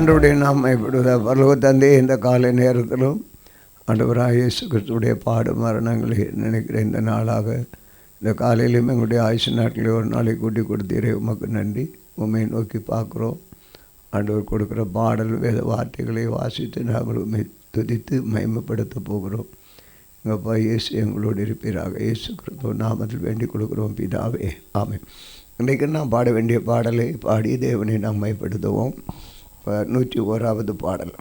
ஆண்டவருடைய நாம இப்பொழுது பரலோக தந்தையே, இந்த காலை நேரத்திலும் ஆண்டவராக இயேசு கிறிஸ்துவுடைய பாடு மரணங்களை நினைக்கிற இந்த நாளாக இந்த காலையிலும் எங்களுடைய ஆயுசு நாட்களில் ஒரு நாளை கூட்டி கொடுத்தீரே, உமக்கு நன்றி. உண்மையை நோக்கி பார்க்குறோம். ஆண்டவர் கொடுக்குற பாடல் வேத வார்த்தைகளை வாசித்து நாங்கள் உண்மை துதித்து மகிமைப்படுத்த போகிறோம். எங்கப்பா இயேசு எங்களோடு இருப்பீராக. இயேசு கிறிஸ்துவ நாமத்தில் வேண்டிக் கொடுக்குறோம் பிதாவே, ஆமென். இன்றைக்கு நாம் பாட வேண்டிய பாடலை பாடி தேவனை நாம் மகிமைப்படுத்துவோம். 101வது பாடல்.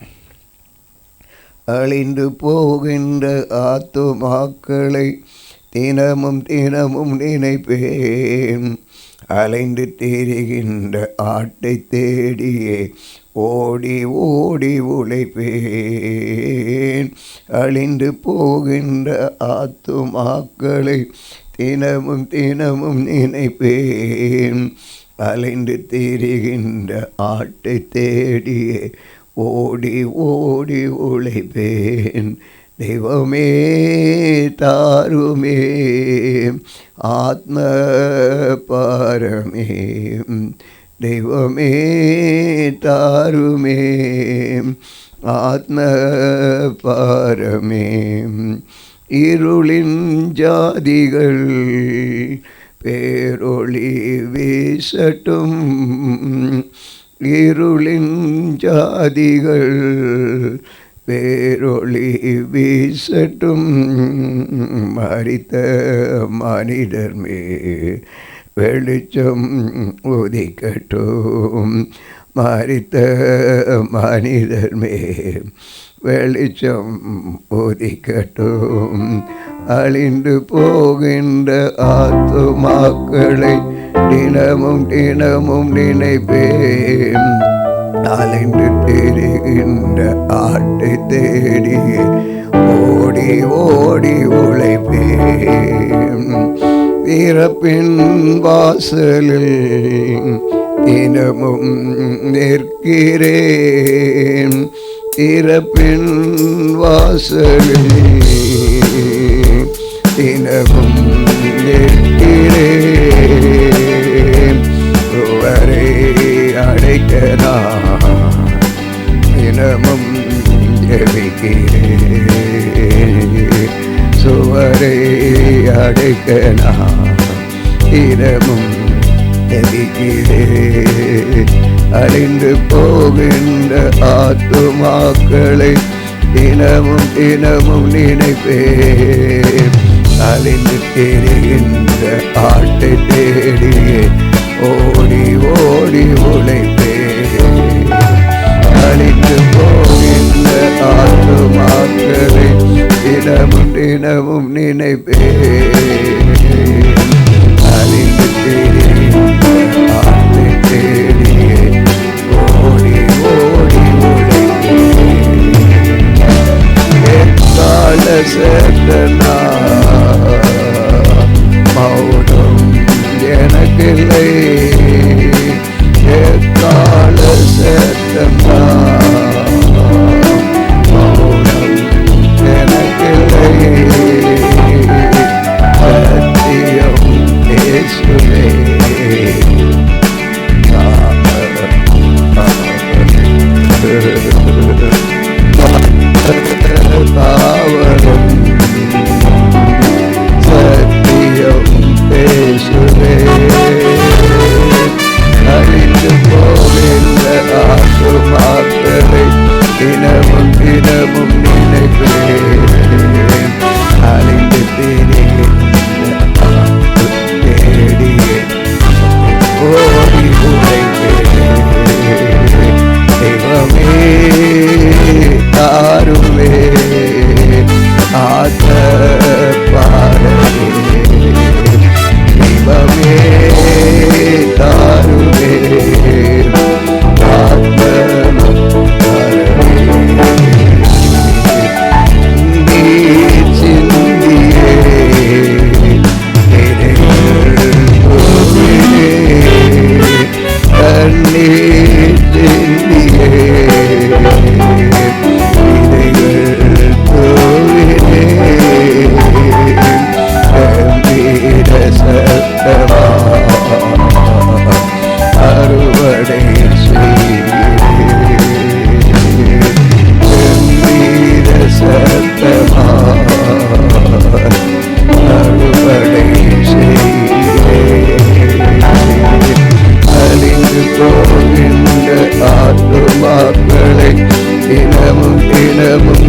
அழிந்து போகின்ற ஆத்துமாக்களை தினமும் தினமும் நினைப்பேன், அலைந்து திரிகின்ற ஆட்டை தேடியே ஓடி ஓடி உழைப்பேன். அழிந்து போகின்ற ஆத்துமாக்களை தினமும் தினமும் நினைப்பேன், அலைந்து திரிகின்ற ஆட்டை தேடியே ஓடி ஓடி உழைப்பேன். தெய்வமே தாருமே ஆத்ம பாரமே, தெய்வமே தாருமே ஆத்ம பாரமே. இருளின் ஜாதிகள் பேரொளி வீசட்டும், இருளின் ஜாதிகள் பேரொளி வீசட்டும். மரித்த மனிதர் மேல் வெளிச்சம் உதிக்கட்டும், மரித்த மனிதர் மேல் வெளிச்சம் உதிக்கட்டும். அழிந்து போகின்ற ஆத்துமாக்களை தினமும் தினமும் நினைப்பேன், அலைந்து திரிகின்ற ஆட்டை தேடி ஓடி ஓடி உழைப்பேன். பிறப்பின் வாசலில் தினமும் நிற்கிறேன், பிறப்பின் வாசலில் தினமும் நிற்கிறேன். சுவரை அடைக்கலாம் தினமும் ஜெபிக்கிறேன், சுவரை அடைக்கலாம் தினமும் ஜெபிக்கிறேன். அழிந்து போகின்ற ஆத்துமாக்களை தினமும் தினமும் நினைப்பேன், அழிந்து திரிகின்ற ஆட்டை தேடியே ஓடி ஓடி உழைப்பேன். அழிந்து போகின்ற ஆத்துமாக்களை தினமும் தினமும் நினைப்பேன், அழிந்து திரிகின்ற ஆட்டை தேடியே ஓடி ஓடி உழைப்பேன். எக்கால சேத்தனா மௌனம் எனக்கில்லை, எக்கால சேத்தனா மௌனம் எனக்கில்லை. சத்தியம் இயேசுவே தாவரம், சத்தியம் பேசுவே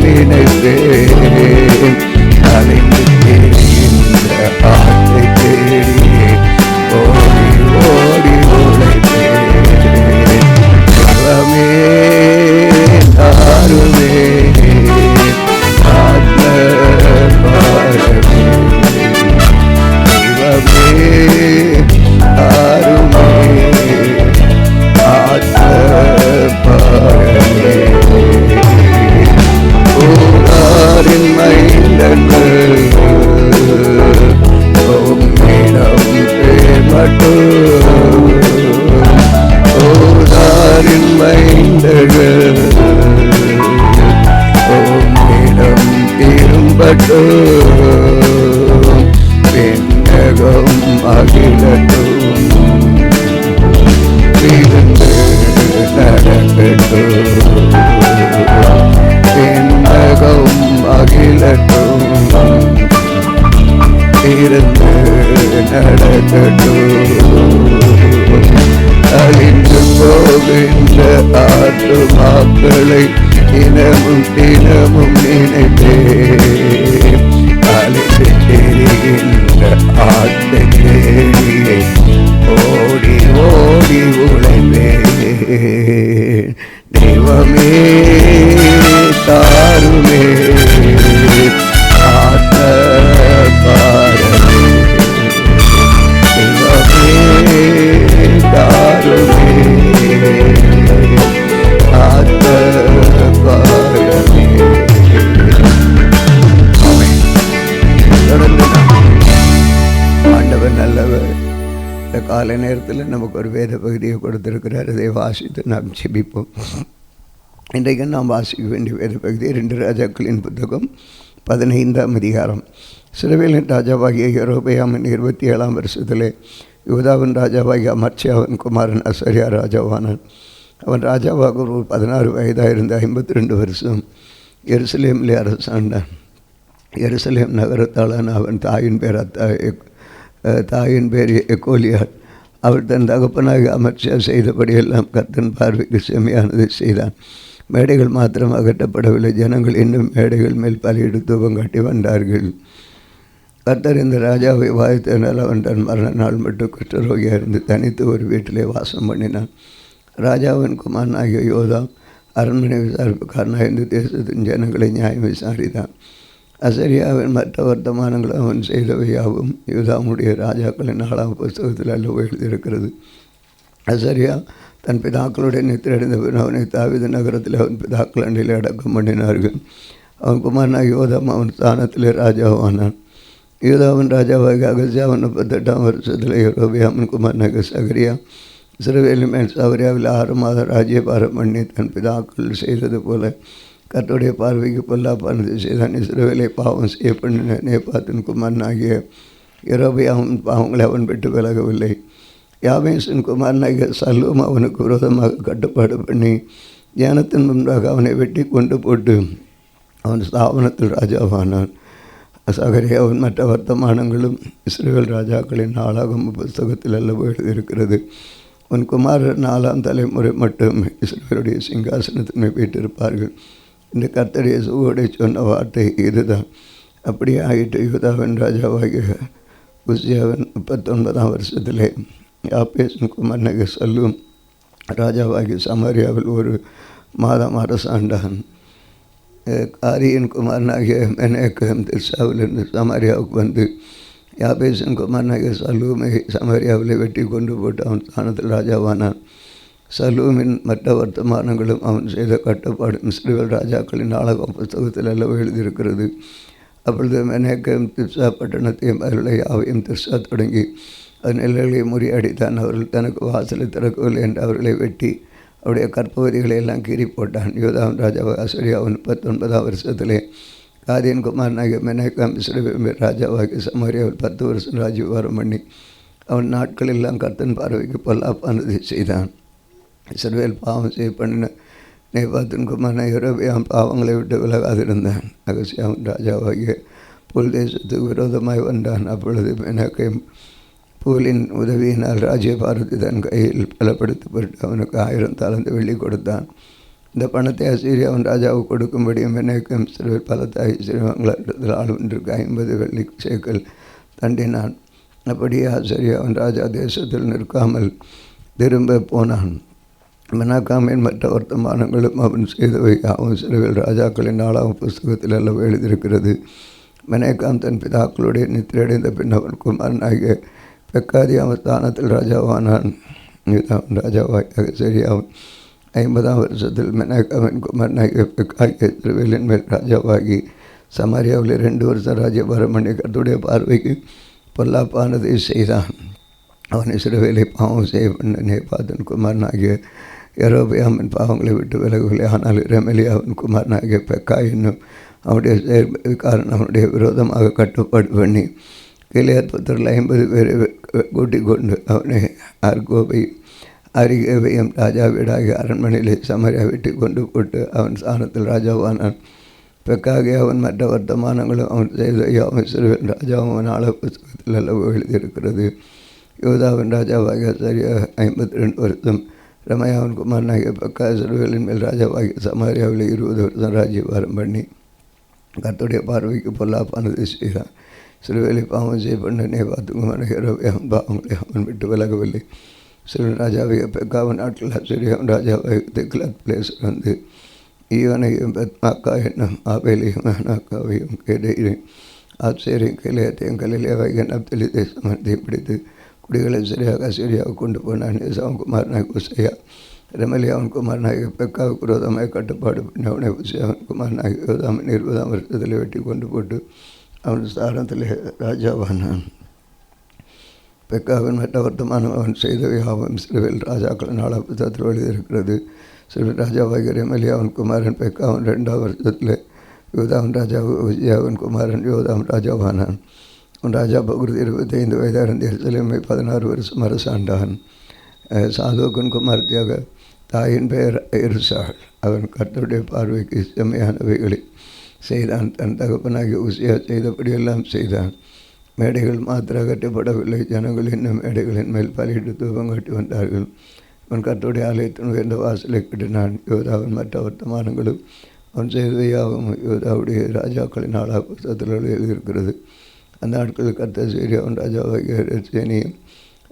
நினைப்பேன். அலைந்து திரிகின்ற ஆட்டை தேடியே ஓடி ஓடி உழைப்பேன். தெய்வமே தாருமே ஆத்ம பாரமே. தெய்வமே தாருமே ஆத்ம பாரமே. ஊராரின் மைந்தர்கள் உம்மிடம் மட்டும். ஊராரின் மைந்தர்கள் உம்மிடம் திரும்பட்டும். விண்ணகம் அகிலட்டும் இருந்து நடக்கட்டும். விண்ணகம் அகிலட்டும் இருந்து நடக்கட்டும். அழிந்து போகின்ற ஆத்துமாக்களை தினமும் தினமும் நினைப்பேன். அழிந்து தெரிகின்ற ஆட்டை தேடியே ஓடி ஓடி உழைப்பேன். தெய்வமே தாருமே ஆத்ம பாரமே. தெய்வமே தாருமே ஆத்ம பாரமே. தொடர்ந்து ஆண்டவர் நல்லவர். இந்த காலை நேரத்தில் நமக்கு ஒரு வேத பகுதியை கொடுத்திருக்கிறார். அதை வாசித்து நாம் ஜெபிப்போம். இன்றைக்கு நாம் வாசிக்க வேண்டிய வேத பகுதி 2 ராஜாக்களின் புத்தகம் 15ஆம் அதிகாரம். இஸ்ரவேலின் ராஜாவாகிய யெரொபெயாமின் 27ஆம் வருஷத்திலே யூதாவின் ராஜாவாகிய அமத்சியாவின் குமாரன் அசரியா ராஜாவானான். அவன் ராஜாவாக ஒரு 16 வயதாயிருந்து 52 வருஷம் எருசலேமிலே அரசாண்டான். எருசலேம் நகரத்தாளான அவன் தாயின் பேர் எக்கோலியாள். அவள் தன் தகப்பனாக அமர்ச்சியா செய்தபடியெல்லாம் கர்த்தரின் பார்வைக்கு செம்மையானதை செய்தான். மேடைகள் மாத்திரம் அகற்றப்படவில்லை. ஜனங்கள் இன்னும் மேடைகள் மேல் பலியிட்டு தூபம் காட்டி வந்தார்கள். கர்த்தர் இந்த ராஜாவை வாய்த்தனால் அவன் தன் மரண நாள் மட்டும் குஷ்டரோகியாக இருந்து தனித்து ஒரு வீட்டிலே வாசம் பண்ணினான். ராஜாவின் குமாரனாகிய யோதாம் அரண்மனை விசாரிப்புக்காரனாக இருந்து தேசத்தின் ஜனங்களை நியாயம் விசாரித்தான். அசரியாவின் மற்ற வர்த்தமானங்கள் அவன் செய்தவையாவும் யூதாவுடைய ராஜாக்களின் 4ஆம் புத்தகத்தில் அல்ல எழுதியிருக்கிறது. அசரியா தன் பிதாக்களுடைய நித்திரடைந்த பின் அவனை தாவீது நகரத்தில் அவன் பிதாக்கள் அண்டையில் அடக்கம் பண்ணினார்கள். அவன் குமாரனாக யோதாம் அவன் ஸ்தானத்திலே ராஜாவானான். யூதாவின் ராஜாவாகி அகசியாவின் 38ஆம் வருஷத்தில் யெரொபெயாமின் குமாரனாக சகரியா இஸ்ரவேலின் மேல் சமரியாவில் 6 மாதம் ராஜ்யபாரம் பண்ணி தன் பிதாக்கள் செய்தது போல கர்த்தருடைய பார்வைக்கு பொல்லாப்பானது செய்தான். இஸ்ரவேலை பாவம் செய்ய பண்ணின நேபாத்தின் குமாரனாகிய யெரொபெயாமின் பாவங்களை அவன் விட்டு விலகவில்லை. யாபேசின் குமாரனாகிய சல்லூம் அவனுக்கு விரோதமாக கட்டுப்பாடு பண்ணி ஞானத்தின் முன்பாக அவனை வெட்டி கொண்டு போட்டு அவன் ஸ்தாபனத்தில் ராஜாவானான். சகரியாவின் மற்ற வர்த்தமானங்களும் இஸ்ரவேல் ராஜாக்களின் 4ஆம் புத்தகத்தில் அல்லவோ எழுதியிருக்கிறது. உன் குமாரர் 4ஆம் தலைமுறை மட்டும் இஸ்ரவேலுடைய சிங்காசனத்தினை வீட்டிருப்பார்கள் என்று கர்த்தர் இயேசுவோடு சொன்ன வார்த்தை இதுதான். அப்படியே ஆகிட்டு யூதாவின் ராஜாவாகிய உசியாவின் 39ஆம் வருஷத்திலே யாபேசின் குமாரனாகிய சல்லூம் ராஜாவாகிய சமாரியாவில் 1 மாதம் அரசாண்டான். காரியின் குமாரனாகிய மெனேக்கம் திர்சாவிலிருந்து சமாரியாவுக்கு வந்து யாபேசின் குமாரனாகிய சல்லூமை சமாரியாவில் வெட்டி கொண்டு போட்டு அவன் ஸ்தானத்தில் ராஜாவானான். சல்லூமின் மற்ற வர்த்தமானங்களும் அவன் செய்த கட்டுப்பாடும் இஸ்ரவேல் ராஜாக்களின் 4ஆம் புத்தகத்தில் அல்லவோ எழுதியிருக்கிறது. அப்பொழுது மெனேக்கம் திர்சா பட்டணத்தையும் அவர்களை யாவையும் திர்சா தொடங்கி அதன் எல்லைகளை முறியடித்தான். அவர்கள் தனக்கு வாசலை திறக்கவில்லை என்று அவர்களை வெட்டி அவருடைய கற்பவதிகளை எல்லாம் கீறி போட்டான். யூதாவின் ராஜாவாக அசரியாவின் 39ஆம் வருஷத்திலே காதியின் குமாரனாகிய மெனேக்கம் இஸ்ரவேல் ராஜாவாகிய சமாரியாவில் 10 வருஷம் ராஜ்யபாரம் பண்ணி அவன் நாட்கள் எல்லாம் கர்த்தன் பார்வைக்கு பொல்லாப்பானதை செய்தான். இஸ்ரவேல் பாவம் செய்ய பண்ணின நேபாத்தின் குமாரனான யெரொபெயாம் பாவங்களை விட்டு விலகாதிருந்தான். அகசியாவின் ராஜாவாகிய புல் தேசத்துக்கு விரோதமாய் வந்தான். அப்பொழுது மெனேக்கம் பூலின் உதவியினால் ராஜ்யபாரத்தை தன் கையில் பலப்படுத்தப்பட்டு அவனுக்கு 1000 தாலந்து வெள்ளி கொடுத்தான். இந்த பணத்தை அசீரியாவின் ராஜாவுக்கு கொடுக்கும்படியும் மெனேக்கம் சிறுவர் பலத்தை ஐஸ்வர்யங்களிடத்தில் ஆளுவதற்கு 50 வெள்ளி சேக்கல் தண்டினான். அப்படியே அசீரியாவின் ராஜா தேசத்தில் நிற்காமல் திரும்ப போனான். மெனாக்காமின் மற்ற வர்த்தமானங்களும் அவன் செய்தவை அவன் சிறுவில் ராஜாக்களின் 4ஆம் புஸ்தகத்தில் எல்லாம் எழுதியிருக்கிறது. மெனேக்காம் தன் பிதாக்களுடைய நித்திரையடைந்த பின் அவன் குமாரனாகிய பெக்காதியாவின் ஸ்தானத்தில் ராஜாவானான். ராஜாவாக சரியாவும் 50ஆம் வருஷத்தில் மெனாக்காமின் குமாரனாகிய பெக்காகிய இஸ்ரவேலின் மேல் ராஜாவாகி சமாரியாவில் 2 வருஷம் ராஜ்யபாரம் பண்ணி கர்த்தருடைய பார்வைக்கு பொல்லாப்பானதை செய்தான். அவன் இஸ்ரவேலை பாவம் செய்ய பண்ண நேபாத்தின் குமாரனாகிய யெரொபெயாமின் பாவங்களை விட்டு விலகவில்லை. ஆனால் ரெமலியாவின் குமாரனாகிய பெக்கா என்னும் அவனுடைய செயற்காரன் அவனுடைய விரோதமாக கட்டுப்பாடு பண்ணி கிலியாத் புத்திரர்கள் 50 பேரை கூட்டிக் கொண்டு அவனை அரிகேவையும் ராஜாவீடாகிய அரண்மனையிலே சமாரியா வீட்டை கொண்டு போட்டு அவன் ஸ்தானத்தில் ராஜாவானான். பெக்காகி அவன் மற்ற வர்த்தமானங்களும் அவன் செய்த அவன் சிறுவன் ராஜாவும் அவன் ஆள புத்தகத்தில் அளவு எழுதியிருக்கிறது. யூதாவின் ராஜாவாகிய சரியா 52 வருஷம் ரமயாவின் குமாரனாகிய பெக்கா சிறுவேலின் மேல் ராஜாவாகிய சமாரியாவில் 20 வருஷம் ராஜ்யபாரம் பண்ணி கர்த்தருடைய பார்வைக்கு பொல்லாப்பானது செய்தான். சிறுவேலை பாவம் செய்ய பண்ண நேபாத்து குமாரனாகிய யெரொபெயாம் பாவங்களை அவன் விட்டு விலகவில்லை. சிறு ராஜாவாகிய பெக்காவின் நாட்கள் அசீரியாவின் ராஜாவாகிய திக்லத் பிளேசர் வந்து ஈவனையும் பெத்மாக்கா என்னும் ஆபேலையும் அனாக்காவையும் கேடையும் ஆப்சேரையும் கிளையத்தையும் கலிலேயாகிய நப்தலி தேசமத்தையும் பிடித்து குடிகளை சரியாக அசீரியாவை கொண்டு போனான். ஏசாவின் குமாரனாகிய உசையா ரெமலியாவின் குமாரனாகிய பெக்காவுக்கு விரோதமாக கட்டுப்பாடு பண்ணவனை உசையாவின் குமாரனாகிய யோதாமின் 20ஆம் வருஷத்தில் வெட்டி கொண்டு போட்டு அவன் ஸ்தானத்தில் ராஜாவானான். பெக்காவின் மற்ற வர்த்தமானம் அவன் செய்தவை அவன் சிறுவில் ராஜாக்கள் 4ஆம் புத்தகத்தில் எழுதியிருக்கிறது. சிறுவில் ராஜாவாகிய ரெமலியாவின் குமாரன் பெக்காவின் 2ஆம் வருஷத்தில் யோதாவின் ராஜா உசியாவின் குமாரன் யோதாம் ராஜாவானான். அவன் ராஜா பகுதி 25 வயதான எருசலேமை 16 வருஷம் அரசாண்டான். சாதோக்கின் குமாரத்தியாக தாயின் பெயர் எருசாள். அவன் கர்த்தருடைய பார்வைக்கு செம்மையானவைகளை செய்தான். தன் தகப்பனாகிய உசியா செய்தபடியெல்லாம் செய்தான். மேடைகள் மாத்திர கட்டப்படவில்லை. ஜனங்கள் இன்னும் மேடைகளின் மேல் பலியிட்டு தூபம் கட்டி வந்தார்கள். அவன் கர்த்தருடைய ஆலயத்தின் உயர்ந்த வாசலை கட்டினான். யோதாவின் மற்ற வர்த்தமானங்களும் அவன் செய்தவையாகவும் யோதாவுடைய ராஜாக்களின் 4ஆம் புத்தகத்தில் எழுதியிருக்கிறது. அந்த நாட்களில் கர்த்தர் சீரியாவின் ராஜாவாகிய ரெத்சேனையும்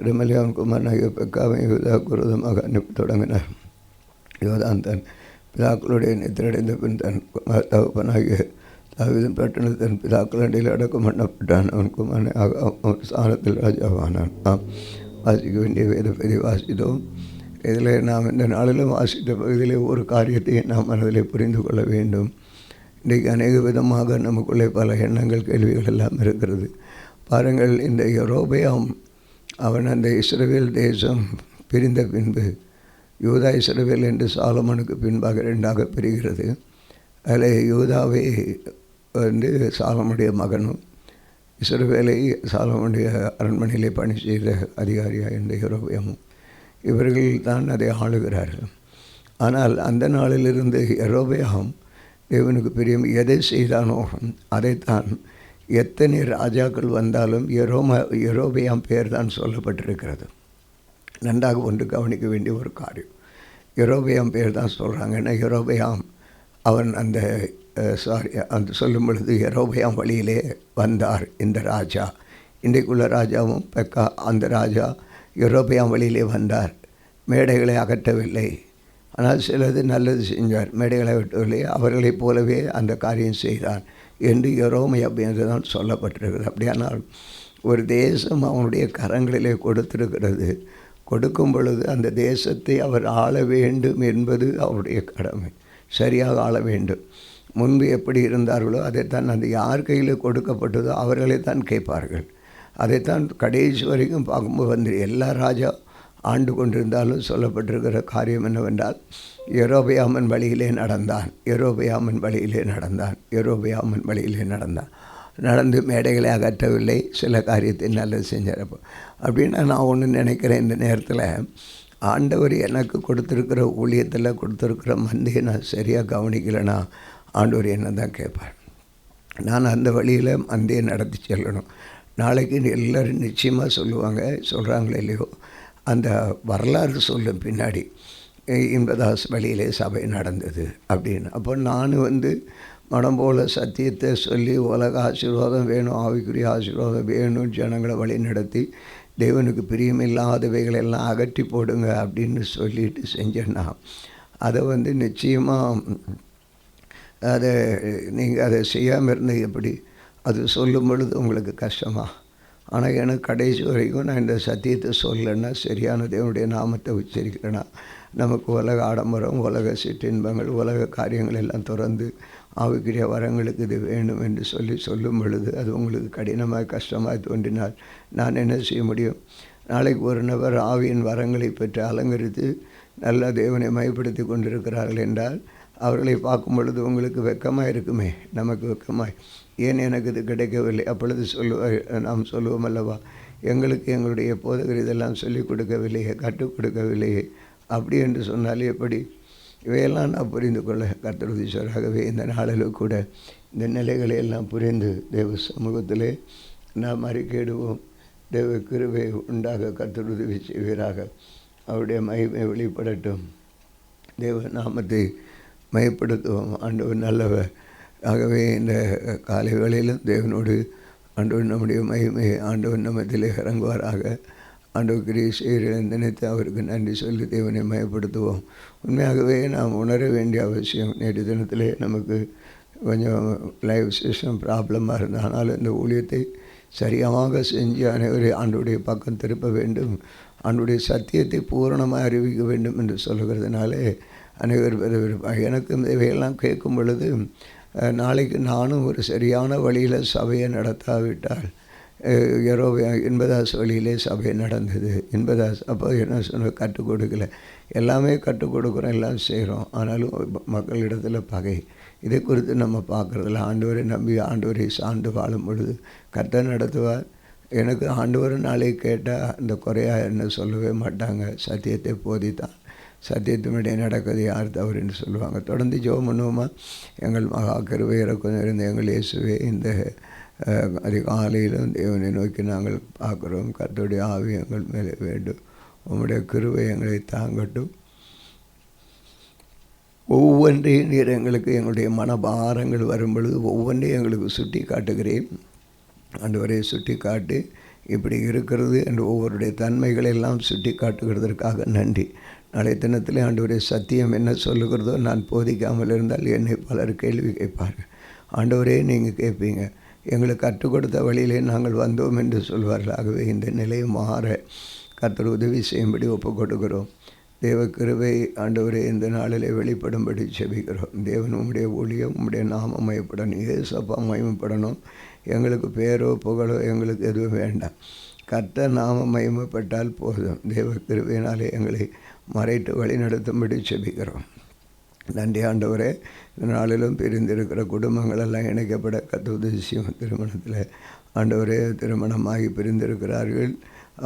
ரெமலியாவின் குமாரனாகிய பெக்காவையும் யோதாவுக்கு விரோதமாக அனுப்பி தொடங்கினார். யோதான் தன் பிதாக்களுடைய நித்திரடைந்த பின் தன் தகப்பனாகிய தாவீதின் பட்டணத்தில் தன் பிதாக்கள் அண்டையில் அடக்கம் பண்ணப்பட்டான். அவன் குமாரனாக அவன் ஸ்தானத்தில் ராஜாவானான். நாம் வாசிக்க வேண்டிய வேத பகுதி வாசித்தோம். இதில் நாம் இந்த நாளிலும் வாசித்த பகுதியிலே ஒரு காரியத்தை நாம் மனதிலே புரிந்து கொள்ள வேண்டும். இன்றைக்கு அநேக விதமாக நமக்குள்ளே பல எண்ணங்கள் கேள்விகள் எல்லாம் இருக்கிறது. பாருங்கள், இந்த யெரொபெயாம் அவன் அந்த இஸ்ரவேல் தேசம் பிரிந்த பின்பு யூதா இஸ்ரவேல் என்று சாலமோனுக்கு பின்பாக 2ஆக பிரிகிறது. அதில் யூதாவை வந்து சாலமோனுடைய மகனும் இஸ்ரவேலை சாலமோனுடைய அரண்மனையிலே பணி செய்த அதிகாரியாக இருந்த யெரொபெயாமும் இவர்கள் தான் அதை ஆளுகிறார்கள். ஆனால் அந்த நாளிலிருந்து யெரொபெயாம் தேவனுக்கு பிரியம் எதை செய்தானோ அதைத்தான் எத்தனை ராஜாக்கள் வந்தாலும் யெரொபெயாம் பெயர் தான் சொல்லப்பட்டிருக்கிறது. நன்றாக ஒன்று கவனிக்க வேண்டிய ஒரு காரியம். யெரொபெயாம் பெயர் தான் சொல்கிறாங்க. ஏன்னா யெரொபெயாம் அவன் அந்த சொல்லும் பொழுது யெரொபெயாம் வழியிலே வந்தார் இந்த ராஜா. இன்றைக்குள்ள ராஜாவும் பெக்கா அந்த ராஜா யெரொபெயாம் வழியிலே வந்தார். மேடைகளை அகற்றவில்லை. ஆனால் சிலது நல்லது செஞ்சார். மேடைகளை விட்டவில்லை. அவர்களைப் போலவே அந்த காரியம் செய்தான் என்று யெரொபெயாம் என்று தான் சொல்லப்பட்டிருக்கிறது. அப்படியானால் ஒரு தேசம் அவனுடைய கரங்களிலே கொடுத்திருக்கிறது. கொடுக்கும் பொழுது அந்த தேசத்தை அவர் ஆள வேண்டும் என்பது அவருடைய கடமை. சரியாக ஆள வேண்டும். முன்பு எப்படி இருந்தார்களோ அதைத்தான் அந்த யார் கையில் கொடுக்கப்பட்டதோ அவர்களை தான் கேட்பார்கள். அதைத்தான் கடைசி வரைக்கும் பார்க்கும்போது வந்து எல்லா ராஜா ஆண்டு கொண்டிருந்தாலும் சொல்லப்பட்டிருக்கிற காரியம் என்னவென்றால் யெரொபெயாமின் வழியிலே நடந்தான். நடந்து மேடைகளை அகற்றவில்லை. சில காரியத்தை நல்லது செஞ்சாரப்போ அப்படின்னா நான் ஒன்று நினைக்கிறேன். இந்த நேரத்தில் ஆண்டவர் எனக்கு கொடுத்துருக்கிற ஊழியத்தில் கொடுத்துருக்கிற மந்தையை நான் சரியாக கவனிக்கலைன்னா ஆண்டவர் என்ன தான் கேட்பார். நான் அந்த வழியில் மந்தையை நடத்தி செல்லணும். நாளைக்கு எல்லோரும் நிச்சயமாக சொல்கிறாங்களே இல்லையோ, அந்த வரலாறு சொல்லும் பின்னாடி இன்பதாஸ் வழியிலே சபை நடந்தது அப்படின்னு. அப்போ நான் மனம் போல் சத்தியத்தை சொல்லி உலக ஆசீர்வாதம் வேணும், ஆவிக்குரிய ஆசீர்வாதம் வேணும், ஜனங்களை வழி நடத்தி தேவனுக்கு பிரியமில்லாதவைகளெல்லாம் அகற்றி போடுங்க அப்படின்னு சொல்லிட்டு செஞ்சேன்னா அதை நிச்சயமாக அதை நீங்கள் அதை செய்யாமல் இருந்தது எப்படி? அது சொல்லும் பொழுது உங்களுக்கு கஷ்டமாக. ஆனால் எனக்கு கடைசி வரைக்கும் நான் இந்த சத்தியத்தை சொல்லலைன்னா, சரியான தேவனுடைய நாமத்தை உச்சரிக்கிறேன்னா, நமக்கு உலக ஆடம்பரம், உலக சிற்றின்பங்கள், உலக காரியங்கள் எல்லாம் திறந்து ஆவிக்குரிய வரங்களுக்கு இது வேணும் என்று சொல்லும் பொழுது அது உங்களுக்கு கடினமாக கஷ்டமாக தோன்றினால் நான் என்ன செய்ய முடியும்? நாளைக்கு ஒரு நபர் ஆவியின் வரங்களை பெற்று அலங்கரித்து நல்ல தேவனை மயப்படுத்தி கொண்டிருக்கிறார்கள் என்றால் அவர்களை பார்க்கும் பொழுது உங்களுக்கு வெட்கமாக இருக்குமே, நமக்கு வெட்கமாய் ஏன் எனக்கு இது கிடைக்கவில்லை? அப்பொழுது நாம் சொல்லுவோம் அல்லவா, எங்களுக்கு எங்களுடைய போதகர் இதெல்லாம் சொல்லிக் கொடுக்கவில்லையே, கற்றுக் கொடுக்கவில்லையே. அப்படி என்று சொன்னாலே எப்படி? இவையெல்லாம் நான் புரிந்து கொள்ள கர்த்தர் உதவியாகவே இந்த நாளில் கூட இந்த நிலைகளை எல்லாம் புரிந்து தேவ சமூகத்திலே நாம் அறிக்கையிடுவோம். தேவ கிருபை உண்டாக கர்த்தர் உதவி செய்வீராக. அவருடைய மகிமை வெளிப்படட்டும். தேவ நாமத்தை மயப்படுத்துவோம். ஆண்டவர் நல்லவர். ஆகவே இந்த காலை வேளையிலும் தேவனோடு ஆண்டவர் நம்முடைய மகிமையை ஆண்டவர் நம்மத்திலே இறங்குவாராக. ஆண்டவர் கிரியை செய்கிற நினைத்து அவருக்கு நன்றி சொல்லி தேவனை மயப்படுத்துவோம். உண்மையாகவே நாம் உணர வேண்டிய அவசியம். நேற்று தினத்திலே நமக்கு கொஞ்சம் லைவ் சிஸ்டம் ப்ராப்ளமாக இருந்தது. ஆனாலும் இந்த ஊழியத்தை சரியாக செஞ்சு அனைவரை ஆண்டோடைய பக்கம் திருப்ப வேண்டும், ஆண்டோடைய சத்தியத்தை பூரணமாக அறிவிக்க வேண்டும் என்று சொல்லுகிறதுனாலே அனைவர் எனக்கும் இவையெல்லாம் கேட்கும் பொழுது நாளைக்கு நானும் ஒரு சரியான வழியில் சபையை நடத்தாவிட்டால், இன்பதாஸ் வழியிலே சபை நடந்தது. இன்பதாஸ் அப்போ என்ன சொன்ன, கற்றுக் கொடுக்கல. எல்லாமே கற்றுக் கொடுக்குறோம், எல்லாம் செய்கிறோம், ஆனாலும் மக்களிடத்தில் பகை. இதை குறித்து நம்ம பார்க்குறதில்ல. ஆண்டவரை நம்பி ஆண்டவரை சார்ந்து வாழும் பொழுது கர்த்தர் நடத்துவார். எனக்கு ஆண்டவர் நாளை கேட்டால் அந்த குறையாக என்ன சொல்லவே மாட்டாங்க. சத்தியத்தை போதித்தான், சத்தியத்தினுடைய நடக்கிறது யார் தவறு என்று சொல்லுவாங்க. தொடர்ந்து ஜெபம் பண்ணுவோமா? எங்கள் மகா கிருபை இறக்கம் இருந்த எங்கள் இயேசுவே, இந்த அதிகாலையிலும் தேவனை நோக்கி நாங்கள் பார்க்குறோம். கர்த்தருடைய ஆவி எங்கள் மேலே வேண்டும். உம்முடைய கிருபை எங்களை தாங்கட்டும். ஒவ்வொன்றையும் நீர் எங்களுக்கு எங்களுடைய மனபாரங்கள் வரும் பொழுது ஒவ்வொன்றையும் எங்களுக்கு சுட்டி காட்டுகிறேன். ஆண்டவரை சுட்டி காட்டி இப்படி இருக்கிறது என்று ஒவ்வொருடைய தன்மைகளெல்லாம் சுட்டி காட்டுகிறதற்காக நன்றி. நாளைய தினத்திலே ஆண்டவரே சத்தியம் என்ன சொல்லுகிறதோ நான் போதிக்காமல் இருந்தால் என்னை பலர் கேள்வி கேட்பார்கள். ஆண்டவரே நீங்கள் கேட்பீங்க, எங்களுக்கு கற்றுக் கொடுத்த வழியிலே நாங்கள் வந்தோம் என்று சொல்வார்கள். ஆகவே இந்த நிலையை மாற கர்த்தர் உதவி செய்யும்படி ஒப்புக் கொடுக்கிறோம். தேவ கிருபை ஆண்டவரே இந்த நாளிலே வெளிப்படும்படி செபிக்கிறோம். தேவன் உம்முடைய ஊழியம், உம்முடைய நாமம் மயப்படணும், ஏசப்பா மயமப்படணும். எங்களுக்கு பேரோ புகழோ எங்களுக்கு எதுவும் வேண்டாம். கர்த்தர் நாமம் மகிமைப்பட்டால் போதும். தேவ கிருபையினாலே எங்களை மறைத்து வழி நடத்தும்படி செபிக்கிறோம். நன்றி ஆண்டவரே. இந்த நாளிலும் பிரிந்திருக்கிற குடும்பங்களெல்லாம் இணைக்கப்பட கர்த்தர் உதவி செய்யும். திருமணத்தில் ஆண்டவரே திருமணமாகி பிரிந்திருக்கிறார்கள்.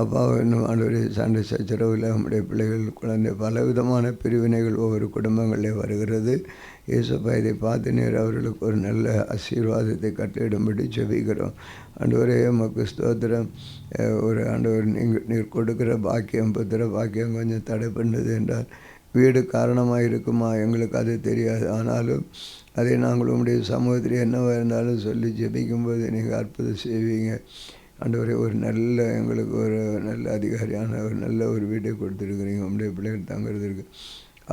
அப்பா இன்னும் ஆண்டவரே சண்டை சச்சரவில் நம்முடைய பிள்ளைகள், குழந்தை, பலவிதமான பிரிவினைகள் ஒவ்வொரு குடும்பங்களிலே வருகிறது. இயேசுப்பா இதை பார்த்து நீர் அவர்களுக்கு ஒரு நல்ல ஆசீர்வாதத்தை கட்டளிடும்படி ஜெபிக்கிறோம். ஆண்டவரே உமக்கு ஸ்தோத்திரம். ஒரு ஆண்டவர் நீர் கொடுக்குற பாக்கியம், புத்திர பாக்கியம் கொஞ்சம் தடை பண்ணுது என்றால் வீடு காரணமாக இருக்குமா எங்களுக்கு அது தெரியாது. ஆனாலும் அதை நாங்கள் உங்களுடைய சமூகத்தில் என்னவாக இருந்தாலும் சொல்லி ஜெபிக்கும்போது நீங்கள் அற்புதம் செய்வீங்க. ஆண்டவரே ஒரு நல்ல எங்களுக்கு ஒரு நல்ல அதிகாரியான ஒரு நல்ல ஒரு வீட்டை கொடுத்துருக்குறீங்க. உங்களுடைய பிள்ளைகள் தங்குறதுக்கு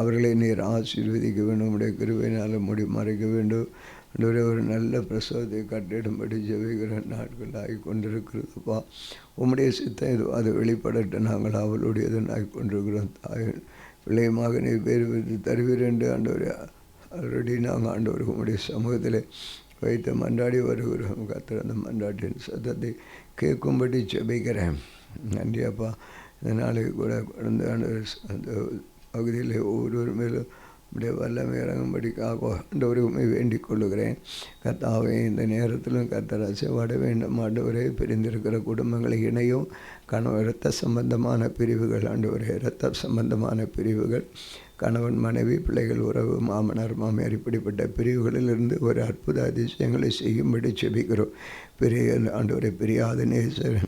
அவர்களை நீர் ஆசீர்வதிக்க வேண்டும். உங்களுடைய கிருபையினால் மறைக்க வேண்டும். ஆண்டவரே ஒரு நல்ல பிரசவத்தை கட்டிடும்படி ஜெபிக்கிற நாட்கள் ஆகி கொண்டிருக்கிறதுப்பா. உம்முடைய சித்தம் இது அது வெளிப்படட்டு. நாங்கள் அவளுடையது ஆகி கொண்டிருக்கிறோம். தாய் பிள்ளையமாக நீ பேர் வைத்து தருவீர் என்று ஆண்டவரே ஆல்ரெடி நாங்கள் ஆண்டவர் உம்முடைய சமூகத்தில் வைத்து மன்றாடி வருகிறோம். கர்த்தர் அந்த மன்றாட்டின் சத்தத்தை கேட்கும்படி ஜெபிக்கிறேன். நன்றி அப்பா. இந்த நாளைக்கு கூட குழந்தை அந்த பகுதியில் ஒவ்வொரு மேலும் இப்படியே வல்லமை இறங்கும்படிக்காக ஆண்டவரை உண்மை வேண்டிக் கொள்ளுகிறேன். கர்த்தாவே இந்த நேரத்திலும் கர்த்தர் அசைவாட வேண்டும். ஆண்டவரே பிரிந்திருக்கிற குடும்பங்களை இணையும். கணவன் இரத்த சம்பந்தமான பிரிவுகள், ஆண்டவரே இரத்த சம்பந்தமான பிரிவுகள், கணவன் மனைவி பிள்ளைகள் உறவு, மாமனார் மாமியார், இப்படிப்பட்ட பிரிவுகளிலிருந்து ஒரு அற்புத அதிசயங்களை செய்யும்படி செபிக்கிறோம். பெரிய ஆண்டவரை பிரியாத நேசர்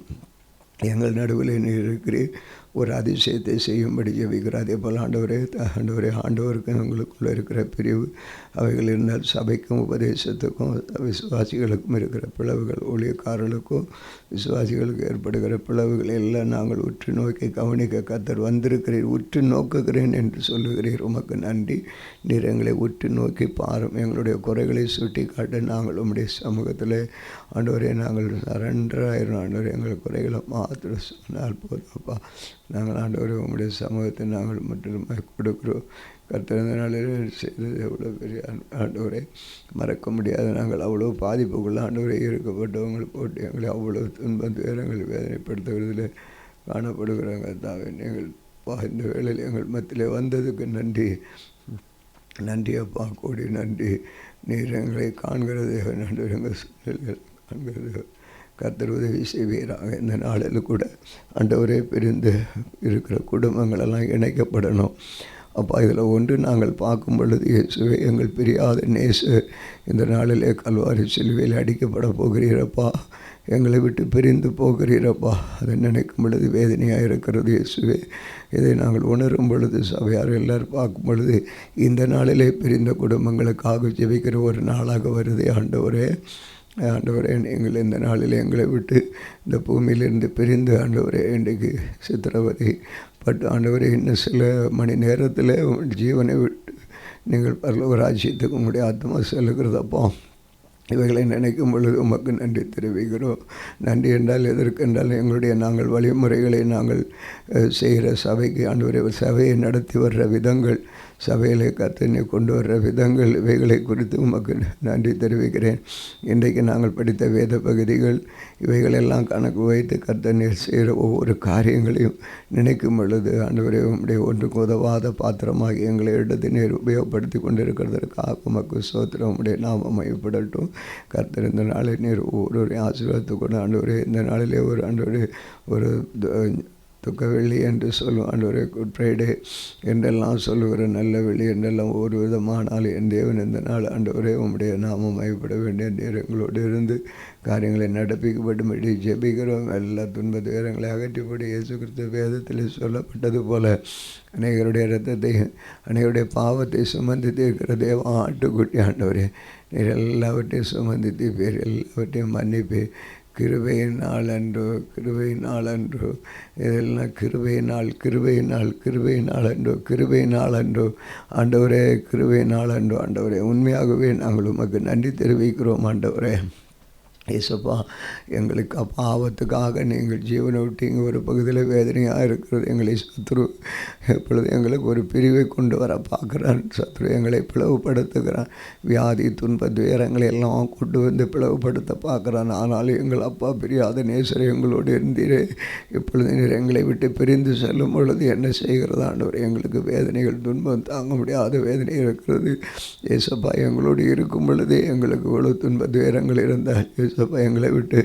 எங்கள் நடுவில் நீர் இருக்கிறீர். ஒரு அதிசயத்தை செய்யும்படி ஜெபிக்கிறோம். அதே போல் ஆண்டவருக்கு உங்களுக்குள்ளே இருக்கிற பிரிவு அவைகள் இருந்தால் சபைக்கும் உபதேசத்துக்கும் விசுவாசிகளுக்கும் இருக்கிற பிளவுகள், ஊழியக்காரர்களுக்கும் விசுவாசிகளுக்கு ஏற்படுகிற பிளவுகள் எல்லாம் நாங்கள் உற்று நோக்கி கவனிக்க கர்த்தர் வந்திருக்கிறீர். உற்று நோக்குகிறேன் என்று சொல்லுகிறீர். உமக்கு நன்றி. நீர் எங்களை உற்று நோக்கி பாரும். எங்களுடைய குறைகளை சுட்டி காட்ட நாங்கள் உம்முடைய சமூகத்தில் ஆண்டவரே நாங்கள் சரண்டராயிரும். ஆண்டவரே எங்கள் குறைகளை மாத்திரம் சொன்னால் போதும்ப்பா. நாங்கள் ஆண்டவரே உம்முடைய சமூகத்தை நாங்கள் முற்றிலுமாக கொடுக்குறோம். கர்த்தர் இந்த நாளில் செய்தது எவ்வளோ பெரிய ஆண்டவரை மறக்க முடியாது. நாங்கள் அவ்வளோ பாதிப்புக்குள்ள ஆண்டவரை இருக்கப்பட்டவங்களை போட்டு எங்களை அவ்வளோ துன்பம் துயரங்களை வேதனைப்படுத்துகிறதில் காணப்படுகிறாங்க. தாவே நீங்கள் இந்த வேளையில் எங்கள் மத்தியிலே வந்ததுக்கு நன்றி அப்பா, கூடி நன்றி. நீர் எங்களை காண்கிறது, ஆண்டவர் எங்கள் சூழ்நிலைகள் காண்கிறது. கர்த்தர் உதவி செய்வீராக. இந்த நாளில் கூட ஆண்டவரே பிரிந்து இருக்கிற குடும்பங்களெல்லாம் இணைக்கப்படணும் அப்பா. இதில் ஒன்று நாங்கள் பார்க்கும் பொழுது இயேசுவே எங்கள் பிரியாத நேசு இந்த நாளிலே கல்வாரி சிலுவையில் அடிக்கப்பட போகிறீரப்பா. எங்களை விட்டு பிரிந்து போகிறீரப்பா. அதை நினைக்கும் பொழுது வேதனையாக இருக்கிறது இயேசுவே. இதை நாங்கள் உணரும் பொழுது சபையார் எல்லோரும் பார்க்கும் பொழுது இந்த நாளிலே பிரிந்த குடும்பங்களுக்காக ஜெபிக்கிற ஒரு நாளாக வருது. ஆண்டவரே நீங்கள் இந்த நாளில் எங்களை விட்டு இந்த பூமியிலிருந்து பிரிந்து ஆண்டவரே இன்றைக்கு சித்திரவதை பட் ஆண்டவரே இன்னும் சில மணி நேரத்தில் ஜீவனை விட்டு நீங்கள் பரலோக ராஜ்யத்துக்கு உங்களுடைய ஆத்மா செல்லுகிறதப்பா. இவைகளை நினைக்கும் பொழுது உமக்கு நன்றி தெரிவிக்கிறோம். நன்றி என்றால் எதற்கென்றால் நாங்கள் வழிமுறைகளை நாங்கள் செய்கிற சபைக்கு ஆண்டவரே சபையை நடத்தி வர்ற விதங்கள், சபையிலே கர்த்தனை கொண்டு வர்ற விதங்கள், இவைகளை குறித்து உமக்கு நன்றி தெரிவிக்கிறேன். இன்றைக்கு நாங்கள் படித்த வேத பகுதிகள் இவைகளெல்லாம் கணக்கு வைத்து கர்த்தனை செய்கிற ஒவ்வொரு காரியங்களையும் நினைக்கும் பொழுது ஆண்டவரே உம்முடைய ஒன்றுக்கு உதவாத பாத்திரமாகி எங்களை எடுத்து நீர் உபயோகப்படுத்தி கொண்டிருக்கிறதற்காக உமக்கு ஸ்தோத்திரம். உம்முடைய நாமம் மையப்படட்டும். கர்த்தர் இந்த நாளில் நீர் ஒவ்வொரு ஆசீர்வாதத்துக்கூட ஆண்டவரே இந்த நாளிலே ஒரு ஆண்டவரே ஒரு துக்க வெள்ளி என்று சொல்லும் ஆண்டவரே, குட் ஃப்ரைடே என்றெல்லாம் சொல்லுகிற நல்ல வெள்ளி என்றெல்லாம் ஒரு விதமானால் என் தேவன் இந்த நாள் ஆண்டவரே உம்முடைய நாமம் மையப்பட வேண்டிய நேர் எங்களோடு இருந்து காரியங்களை நடப்பிக்கப்பட்டும்படி ஜெபிக்கிறோம். எல்லா துன்ப துயரங்களை அகற்றிப்படி இயேசு கிறிஸ்து வேதத்தில் சொல்லப்பட்டது போல அநேகருடைய இரத்தத்தை அநேகருடைய பாவத்தை சுமந்து தீர்க்கிற தேவ ஆட்டுக்குட்டி ஆண்டவரே, நீர் எல்லாவற்றையும் சுமந்து தீர்ப்பீர், எல்லாவற்றையும் மன்னிப்பீர். கிருபையின் நாள் அன்றோ இதெல்லாம் கிருபையின் நாள் அன்றோ ஆண்டவரே, கிருபையின் நாள் அன்றோ ஆண்டவரே. உண்மையாகவே நாங்கள் உமக்கு நன்றி தெரிவிக்கிறோம் ஆண்டவரே. ஏசப்பா, எங்களுக்கு பாவத்துக்காக நீங்கள் ஜீவனை விட்டு இங்கே ஒரு பகுதியில் வேதனையாக இருக்கிறது. எங்களை சத்ரு எப்பொழுது எங்களுக்கு ஒரு பிரிவை கொண்டு வர பார்க்குறான். சத்ரு எங்களை பிளவுபடுத்துகிறான். வியாதி துன்ப துயரங்களை எல்லாம் கொண்டு வந்து பிளவுபடுத்த பார்க்குறான். ஆனாலும் எங்கள் அப்பா பிரியாத நேசரை எங்களோடு இருந்தீரே. இப்பொழுது நீர் எங்களை விட்டு பிரிந்து செல்லும் பொழுது என்ன செய்கிறது ஆண்டவர்? எங்களுக்கு வேதனைகள் துன்பம் தாங்க முடியாத வேதனை இருக்கிறது. ஏசப்பா, எங்களோடு இருக்கும் பொழுதே எங்களுக்கு இவ்வளோ துன்ப துயரங்கள் இருந்தால் ஏசப்பா எங்களை விட்டு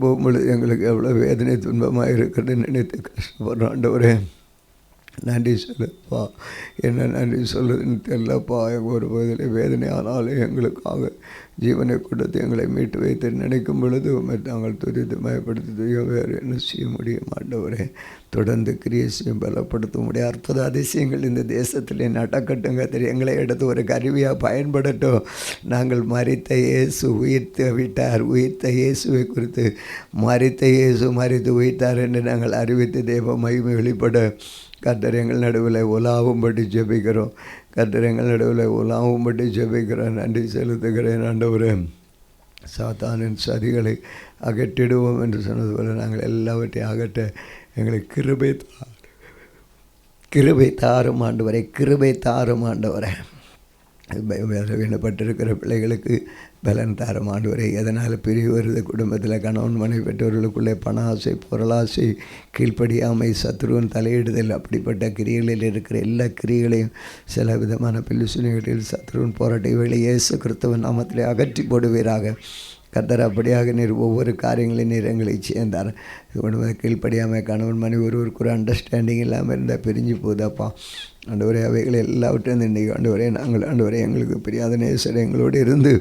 போகும்பொழுது எங்களுக்கு எவ்வளோ வேதனை துன்பமாக இருக்கிறது நினைத்து கஷ்டப்படுறோம் ஆண்டவரே. நன்றி சொல்லப்பா. என்ன நன்றி சொல்லுதுன்னு தெரியலப்பா. எங்கள் ஒரு பகுதியில் வேதனை ஆனாலும் எங்களுக்காக ஜீவனை கொடுத்து எங்களை மீட்டு வைத்து நினைக்கும் பொழுது நாங்கள் துரித்து மயப்படுத்தி வேறு என்ன செய்ய முடியும் ஆண்டவரே? தொடர்ந்து கிரியேசியம் பலப்படுத்த முடியும். அற்புத அதிசயங்கள் இந்த தேசத்தில் நடக்கட்டுங்க. எங்களை எடுத்து ஒரு கருவியாக பயன்படட்டும். நாங்கள் மரித்த இயேசு உயிர்த்து விட்டார். உயிர்த்த இயேசுவை குறித்து மரித்து உயிர்த்தார் என்று நாங்கள் அறிவித்து தேவ மகிமை வெளிப்பட கர்த்தர் எங்கள் நடுவில் உலாவும்படி ஜெபிக்கிறோம். நன்றி செலுத்துகிறேன் ஆண்டவரே. சாத்தானின் சதிகளை அகற்றிடுவோம் என்று சொன்னது போல நாங்கள் எல்லாவற்றையும் அகற்ற எங்களுக்கு கிருபை தாரும் ஆண்டவரே. வேண்டப்பட்டிருக்கிற பிள்ளைகளுக்கு பலன் தாரும் ஆண்டவரே. எதனால் பிரிவு வருது? குடும்பத்தில் கணவன் மனைவி பெற்றோர்களுக்குள்ளே பண ஆசை, பொருளாசை, கீழ்ப்படியாமை, சத்ருவன் தலையிடுதல், அப்படிப்பட்ட கிரியைகளில் இருக்கிற எல்லா கிரியைகளையும் சில விதமான பில்லுசுனிகளில் சத்ருவன் போராட்ட இவைகளை இயேசு கிறிஸ்துவின் நாமத்திலே அகற்றி போடுவீராக. கர்த்தர் அப்படியாக நீர் ஒவ்வொரு காரியங்களையும் நீர் எங்களை சேர்ந்தார். குடும்பம் கீழ்ப்படியாமல் கணவன் மனைவி ஒருவருக்கு ஒரு அண்டர்ஸ்டாண்டிங் இல்லாமல் இருந்தால் பிரிஞ்சு போதாப்பா ஆண்டவரே. அவைகளை எல்லாவற்றையும் இன்றைக்கி ஆண்டவரே நாங்கள் ஆண்டவரே எங்களுக்கு பிரியாத நேசர் எங்களோடு இருந்து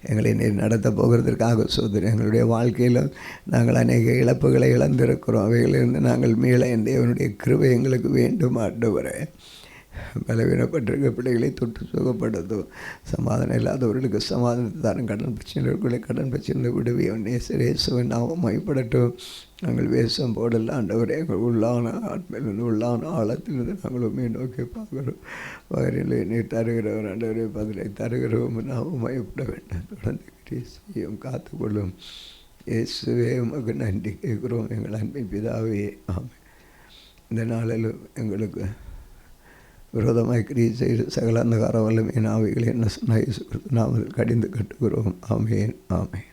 எங்களை நீர் நடத்த போகிறதற்காக சோதனை. எங்களுடைய வாழ்க்கையில் நாங்கள் அநேக இழப்புகளை இழந்திருக்கிறோம். அவைகளிலிருந்து நாங்கள் மீள என் தேவனுடைய கிருபை எங்களுக்கு வேண்டும் ஆண்டவரே. பலவீனப்பட்டிருக்க பிள்ளைகளை தொட்டு சுகப்படுத்தும். சமாதானம் இல்லாதவர்களுக்கு சமாதானத்தை தாரும். கடன் பிரச்சனைகளுக்குள்ளே கடன் பிரச்சனை விடுவி. நேசரேசுவன் நாமம் மைப்படட்டும். நாங்கள் வேஷம் போடல ஆண்டவரே. எங்கள் உள்ளான ஆத்மையிலிருந்து உள்ளான ஆழத்திலிருந்து நாங்கள் உண்மையை நோக்கி பார்க்குறோம். பகரில் நீர் தருகிறவர் ஆண்டவரே, பதிலை தருகிறோம். நாமம் மைப்பட வேண்டாம். தொடர்ந்து கிறிஸ்துவையும் காத்துக்கொள்ளும். இயேசுவே உமக்கு நன்றி கேட்குறோம் எங்கள் அன்பின் பிதாவே. ஆமென். இந்த நாளில் எங்களுக்கு விரோதமாய் கிரியை செய்து சகல அந்தகார வல்லமை ஆவிகளை என்ன சொன்ன நாமத்தில் கடிந்து கட்டுகிறோம். ஆமென். ஆமென்.